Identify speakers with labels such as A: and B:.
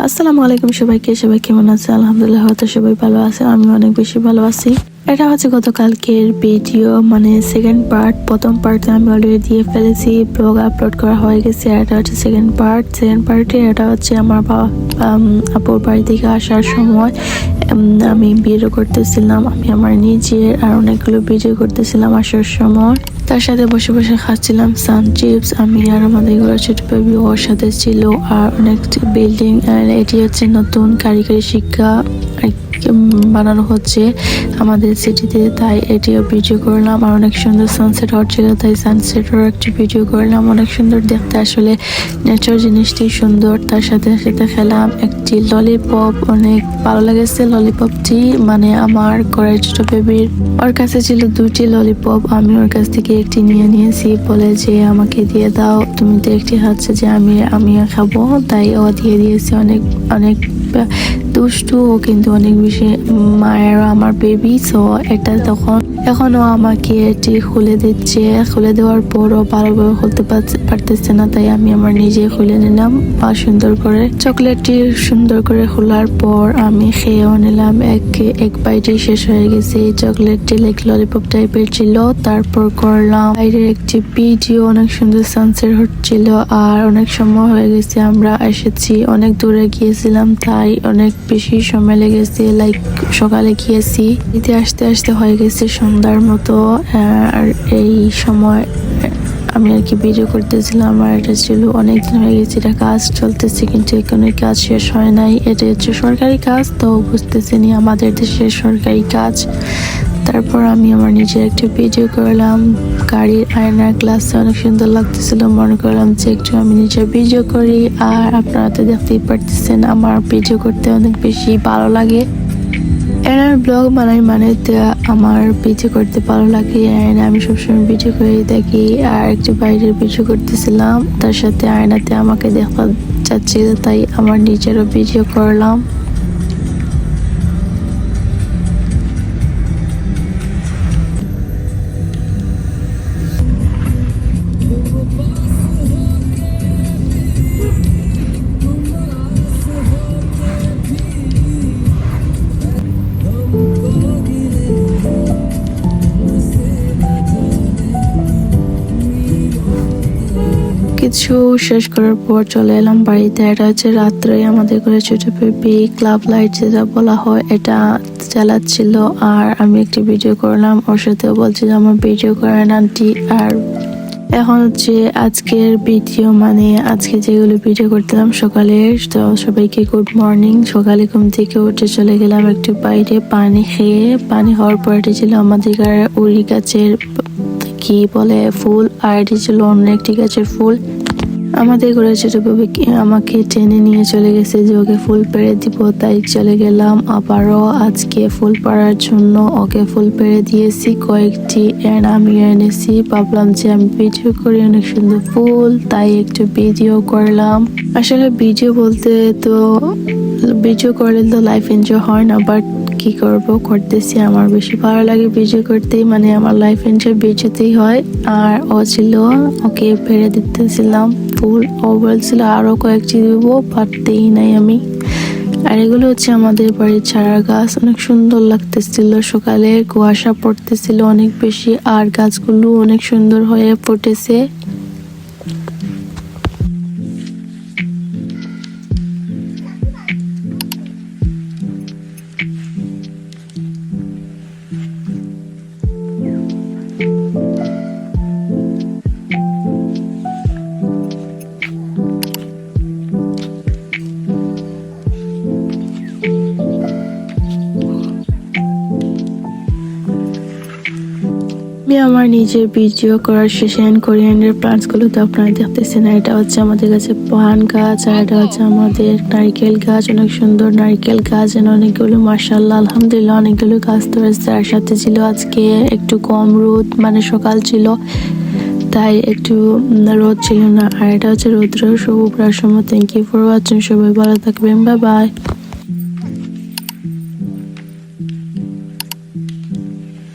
A: আসসালামু আলাইকুম সবাইকে। সবাই কেমন আছে? আলহামদুলিল্লাহ, হয়তো সবাই ভালো আছে। আমি অনেক বেশি ভালো আছি। এটা হচ্ছে গতকালকের ভিডিও, মানে সেকেন্ড পার্ট। প্রথম পার্টে আমি অলরেডি দিয়ে ফেলেছি, ব্লগ আপলোড করা হয়ে গেছে। এটা হচ্ছে সেকেন্ড পার্টে এটা হচ্ছে আমার আপুর বাড়ি থেকে আসার সময় আমি ভিডিও করতেছিলাম। আমি আমার নিজের আর অনেকগুলো ভিডিও করতেছিলাম আসার সময়। তার সাথে বসে বসে খাচ্ছিলাম সান চিপস। আমি আর আমাদের ঘরের ছোট বেবি ওর সাথে ছিল। আর অনেক বিল্ডিং, আর এটি হচ্ছে নতুন কারিগরি শিক্ষা বানানো হচ্ছে আমাদের সিটিতে, তাই এটিও ভিডিও করলাম। আর অনেক সুন্দর সানসেট হচ্ছিল, তাই সানসেটের একটি ভিডিও করলাম। অনেক সুন্দর দেখতে, আসলে নেচার জিনিসটি সুন্দর। তার সাথে সাথে খেলাম একটি ললিপপ, অনেক ভালো লেগেছে ললিপপটি। মানে আমার ঘরের ছোট বেবির ওর কাছে ছিল দুটি ললিপপ, আমি ওর কাছ থেকে একটি নিয়েছি। বলে যে আমাকে দিয়ে দাও, তুমি তো একটি খাচ্ছে, যে আমিও খাবো, তাই ও দিয়ে দিয়েছে। অনেক অনেক দুষ্টু ও, কিন্তু অনেক বেশি মায়ের আমার বেবি। সো এটা এখনো আমাকে এটি খুলে দিচ্ছে। খুলে দেওয়ার পরও ভালোভাবে খুলতে পারতেছে না, তাই আমি আমার নিজে খুলে নিলাম সুন্দর করে। চকলেটটি সুন্দর করে খোলার পর আমি খেয়েও নিলাম। এক বাইটে শেষ হয়ে গেছে। এই চকলেটটি লাইক ললিপপ টাইপের ছিল। তারপর করলাম বাইরের একটি ভিডিও। অনেক সুন্দর সানসেট হচ্ছিল আর অনেক সময় হয়ে গেছে, আমরা এসেছি অনেক দূরে গিয়েছিলাম, তাই অনেক বেশি সময় লেগেছে। লাইক সকালে গিয়েছি, এতে আসতে আসতে হয়ে গেছে সন্ধ্যার মতো। আর এই সময় আমি আর কি ভিডিও করতেছিলাম। আর এটা ছিল অনেক দিন হয়ে গেছে, এটা কাজ চলতেছে, কিন্তু এখনো কাজ শেষ হয় নাই। এটা হচ্ছে সরকারি কাজ, তো বুঝতেছেনি আমাদের দেশের সরকারি কাজ। তারপর আমি আমার নিজের একটা ভিডিও করলাম। গাড়ির আয়নার গ্লাসে অনেক সুন্দর লাগতেছিল, মনে করলাম যে একটু আমি নিজের ভিডিও করি। আর আপনারা তো দেখতেই পারতেছেন আমার ভিডিও করতে অনেক বেশি ভালো লাগে। এনার ব্লগ বানাই মানে আমার ভিডিও করতে ভালো লাগে। আমি সবসময় ভিডিও করে থাকি। আর একটু বাইরের ভিডিও করতেছিলাম, তার সাথে আয়নাতে আমাকে দেখা যাচ্ছিল, তাই আমার নিজেরও ভিডিও করলাম। কিছু শেষ করার পর চলে এলাম বাড়িতে। এটা হচ্ছে রাত্রে আমাদের ঘরে ছোট বেবি ক্লাব লাইট যেটা বলা হয়, এটা চালাচ্ছিল। আর আমি একটি ভিডিও করলাম, ওর সাথেও বলছি যে আমার ভিডিও করেন আন্টি। আর এখন হচ্ছে আজকের ভিডিও, মানে আজকে যেগুলো ভিডিও করতেলাম সকালে। তো সবাইকে গুড মর্নিং। সকালে ঘুম থেকে উঠে চলে গেলাম একটু বাইরে পানি খেয়ে। পানি খাওয়ার পর এটি ছিল আমাদের উড়ি গাছের কি বলে ফুল, আর এটি ছিল অন্য একটি গাছের ফুল। আমাদের ঘরে ছোট বেবি আমাকে টেনে নিয়ে চলে গেছে যে ওকে ফুল পেড়ে দিব, তাই চলে গেলাম আবারও আজকে ফুল পাড়ার জন্য। ওকে ফুল পেড়ে দিয়েছি কয়েকটি, আমিও এনেছি। ভাবলাম যে আমি ভিডিও করি, অনেক সুন্দর ফুল, তাই একটু ভিডিও করলাম। আসলে ভিডিও বলতে তো ভিডিও করলে তো লাইফ এনজয় হয় না, বাট কি করবো, করতেছি। আমার বেশি ভালো লাগে ভিডিও করতেই, মানে আমার লাইফ এনজয় ভিডিওতেই হয়। আর ও ছিল, ওকে পেড়ে দিতেছিলাম ফুল। ও বলছিল আরো কয়েকটি দিব, বাট দেই নাই আমি। আর এগুলো হচ্ছে আমাদের বাড়ির চারা গাছ। অনেক সুন্দর লাগতেছিল, সকালে কুয়াশা পড়তেছিল অনেক বেশি, আর গাছগুলো অনেক সুন্দর হয়ে ফুটেছে। আমি আমার নিজের ভিডিও করার শেষে কোরিয়ান্ডার প্লান্টস গুলো তো আপনারা দেখতেছেন। এটা হচ্ছে আমাদের কাছে পান গাছ, আর এটা হচ্ছে আমাদের নারিকেল গাছ। অনেক সুন্দর নারিকেল গাছ, অনেকগুলো মাশাআল্লাহ আলহামদুলিল্লাহ অনেকগুলো গাছ ধরেছে। আর সাথে ছিল আজকে একটু কম রোদ, মানে সকাল ছিল, তাই একটু রোদ ছিল না। আর এটা হচ্ছে রৌদ্র শুভ প্রাসময়। Thank you for watching. সবাই ভালো থাকবেন, বাই বাই।